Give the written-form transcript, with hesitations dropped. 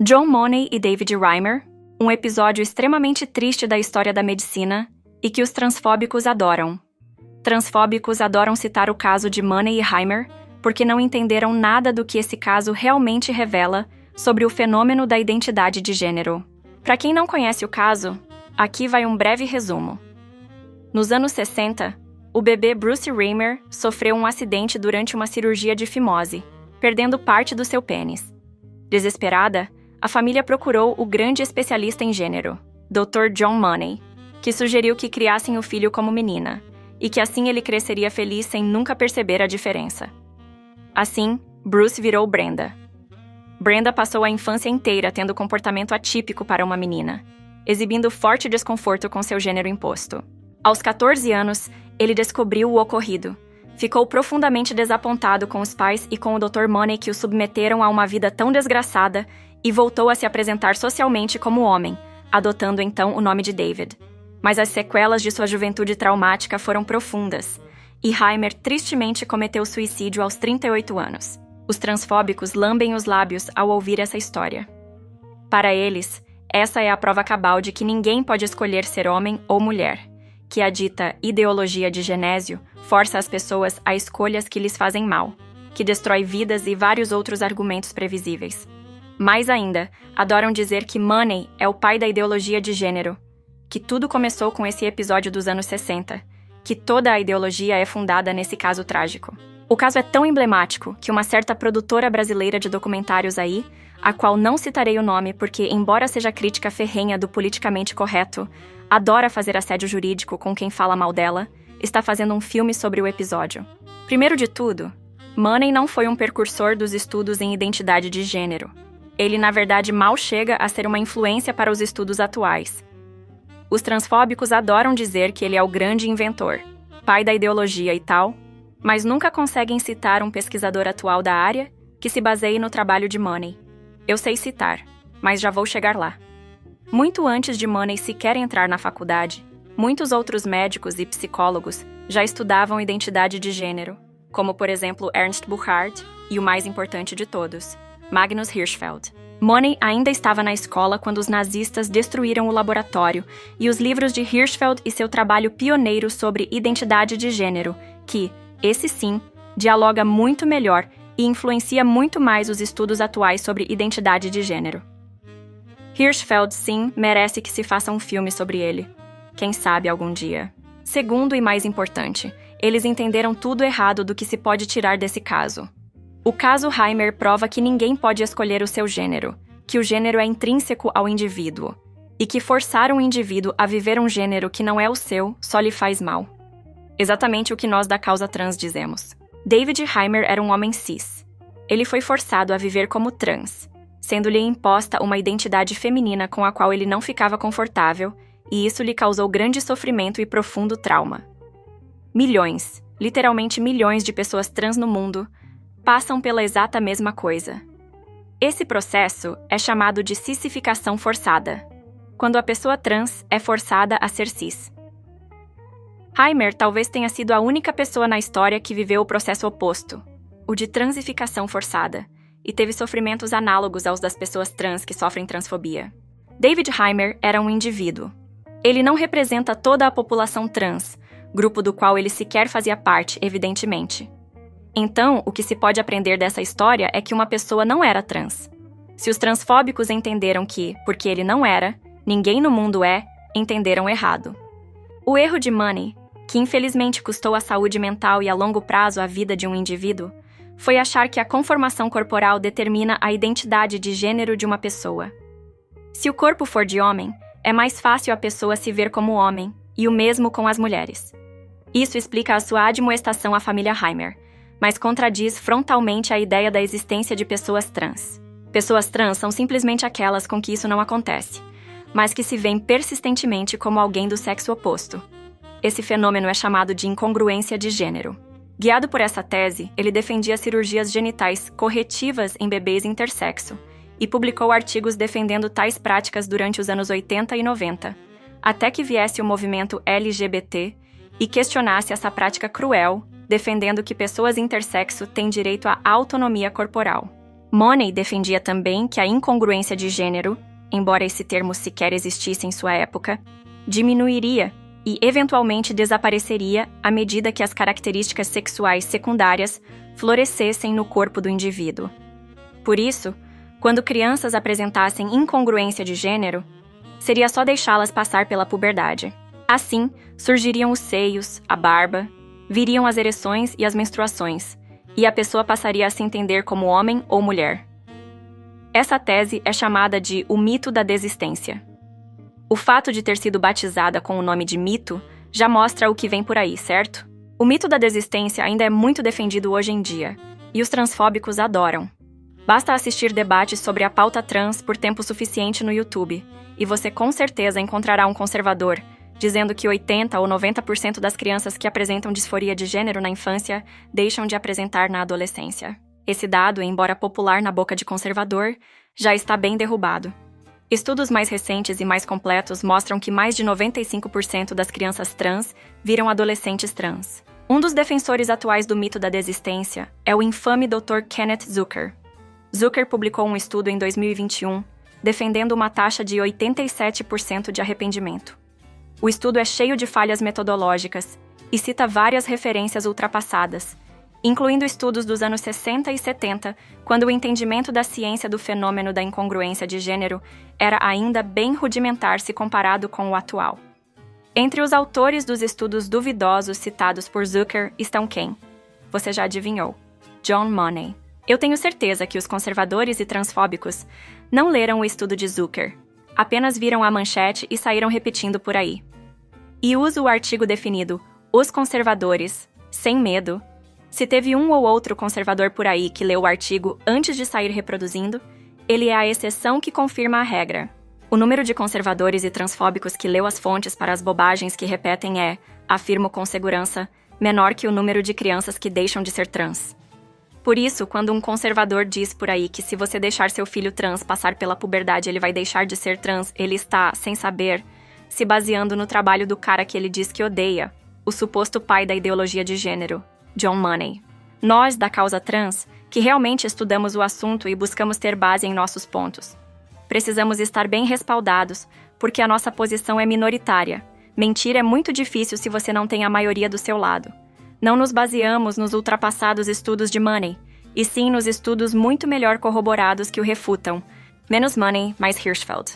John Money e David Reimer, um episódio extremamente triste da história da medicina e que os transfóbicos adoram. Transfóbicos adoram citar o caso de Money e Reimer porque não entenderam nada do que esse caso realmente revela sobre o fenômeno da identidade de gênero. Para quem não conhece o caso, aqui vai um breve resumo. Nos anos 60, o bebê Bruce Reimer sofreu um acidente durante uma cirurgia de fimose, perdendo parte do seu pênis. Desesperada, a família procurou o grande especialista em gênero, Dr. John Money, que sugeriu que criassem o filho como menina, e que assim ele cresceria feliz sem nunca perceber a diferença. Assim, Bruce virou Brenda. Brenda passou a infância inteira tendo comportamento atípico para uma menina, exibindo forte desconforto com seu gênero imposto. Aos 14 anos, ele descobriu o ocorrido. Ficou profundamente desapontado com os pais e com o Dr. Money que o submeteram a uma vida tão desgraçada e voltou a se apresentar socialmente como homem, adotando então o nome de David. Mas as sequelas de sua juventude traumática foram profundas, e Reimer tristemente cometeu suicídio aos 38 anos. Os transfóbicos lambem os lábios ao ouvir essa história. Para eles, essa é a prova cabal de que ninguém pode escolher ser homem ou mulher, que a dita ideologia de Genésio força as pessoas a escolhas que lhes fazem mal, que destrói vidas e vários outros argumentos previsíveis. Mais ainda, adoram dizer que Money é o pai da ideologia de gênero, que tudo começou com esse episódio dos anos 60, que toda a ideologia é fundada nesse caso trágico. O caso é tão emblemático que uma certa produtora brasileira de documentários aí, a qual não citarei o nome porque, embora seja crítica ferrenha do politicamente correto, adora fazer assédio jurídico com quem fala mal dela, está fazendo um filme sobre o episódio. Primeiro de tudo, Money não foi um precursor dos estudos em identidade de gênero. Ele, na verdade, mal chega a ser uma influência para os estudos atuais. Os transfóbicos adoram dizer que ele é o grande inventor, pai da ideologia e tal, mas nunca conseguem citar um pesquisador atual da área que se baseie no trabalho de Money. Eu sei citar, mas já vou chegar lá. Muito antes de Money sequer entrar na faculdade, muitos outros médicos e psicólogos já estudavam identidade de gênero, como, por exemplo, Ernst Buchard e o mais importante de todos, Magnus Hirschfeld. Money ainda estava na escola quando os nazistas destruíram o laboratório e os livros de Hirschfeld e seu trabalho pioneiro sobre identidade de gênero, que, esse sim, dialoga muito melhor e influencia muito mais os estudos atuais sobre identidade de gênero. Hirschfeld, sim, merece que se faça um filme sobre ele. Quem sabe algum dia. Segundo e mais importante, eles entenderam tudo errado do que se pode tirar desse caso. O caso Reimer prova que ninguém pode escolher o seu gênero, que o gênero é intrínseco ao indivíduo, e que forçar um indivíduo a viver um gênero que não é o seu só lhe faz mal. Exatamente o que nós da causa trans dizemos. David Reimer era um homem cis. Ele foi forçado a viver como trans, sendo-lhe imposta uma identidade feminina com a qual ele não ficava confortável, e isso lhe causou grande sofrimento e profundo trauma. Milhões, literalmente milhões de pessoas trans no mundo passam pela exata mesma coisa. Esse processo é chamado de cissificação forçada, quando a pessoa trans é forçada a ser cis. Reimer talvez tenha sido a única pessoa na história que viveu o processo oposto, o de transificação forçada, e teve sofrimentos análogos aos das pessoas trans que sofrem transfobia. David Reimer era um indivíduo. Ele não representa toda a população trans, grupo do qual ele sequer fazia parte, evidentemente. Então, o que se pode aprender dessa história é que uma pessoa não era trans. Se os transfóbicos entenderam que, porque ele não era, ninguém no mundo é, entenderam errado. O erro de Money, que infelizmente custou a saúde mental e a longo prazo a vida de um indivíduo, foi achar que a conformação corporal determina a identidade de gênero de uma pessoa. Se o corpo for de homem, é mais fácil a pessoa se ver como homem, e o mesmo com as mulheres. Isso explica a sua admoestação à família Reimer, mas contradiz frontalmente a ideia da existência de pessoas trans. Pessoas trans são simplesmente aquelas com que isso não acontece, mas que se veem persistentemente como alguém do sexo oposto. Esse fenômeno é chamado de incongruência de gênero. Guiado por essa tese, ele defendia cirurgias genitais corretivas em bebês intersexo e publicou artigos defendendo tais práticas durante os anos 80 e 90, até que viesse o movimento LGBT e questionasse essa prática cruel, defendendo que pessoas intersexo têm direito à autonomia corporal. Money defendia também que a incongruência de gênero, embora esse termo sequer existisse em sua época, diminuiria e eventualmente desapareceria à medida que as características sexuais secundárias florescessem no corpo do indivíduo. Por isso, quando crianças apresentassem incongruência de gênero, seria só deixá-las passar pela puberdade. Assim, surgiriam os seios, a barba, viriam as ereções e as menstruações, e a pessoa passaria a se entender como homem ou mulher. Essa tese é chamada de o mito da desistência. O fato de ter sido batizada com o nome de mito já mostra o que vem por aí, certo? O mito da desistência ainda é muito defendido hoje em dia, e os transfóbicos adoram. Basta assistir debates sobre a pauta trans por tempo suficiente no YouTube, e você com certeza encontrará um conservador dizendo que 80% ou 90% das crianças que apresentam disforia de gênero na infância deixam de apresentar na adolescência. Esse dado, embora popular na boca de conservador, já está bem derrubado. Estudos mais recentes e mais completos mostram que mais de 95% das crianças trans viram adolescentes trans. Um dos defensores atuais do mito da desistência é o infame Dr. Kenneth Zucker. Zucker publicou um estudo em 2021 defendendo uma taxa de 87% de arrependimento. O estudo é cheio de falhas metodológicas e cita várias referências ultrapassadas, incluindo estudos dos anos 60 e 70, quando o entendimento da ciência do fenômeno da incongruência de gênero era ainda bem rudimentar se comparado com o atual. Entre os autores dos estudos duvidosos citados por Zucker estão quem? Você já adivinhou. John Money. Eu tenho certeza que os conservadores e transfóbicos não leram o estudo de Zucker, apenas viram a manchete e saíram repetindo por aí. E uso o artigo definido Os Conservadores, sem medo. Se teve um ou outro conservador por aí que leu o artigo antes de sair reproduzindo, ele é a exceção que confirma a regra. O número de conservadores e transfóbicos que leu as fontes para as bobagens que repetem é, afirmo com segurança, menor que o número de crianças que deixam de ser trans. Por isso, quando um conservador diz por aí que se você deixar seu filho trans passar pela puberdade ele vai deixar de ser trans, ele está, sem saber, se baseando no trabalho do cara que ele diz que odeia, o suposto pai da ideologia de gênero, John Money. Nós, da causa trans, que realmente estudamos o assunto e buscamos ter base em nossos pontos, precisamos estar bem respaldados, porque a nossa posição é minoritária. Mentir é muito difícil se você não tem a maioria do seu lado. Não nos baseamos nos ultrapassados estudos de Money, e sim nos estudos muito melhor corroborados que o refutam. Menos Money, mais Hirschfeld.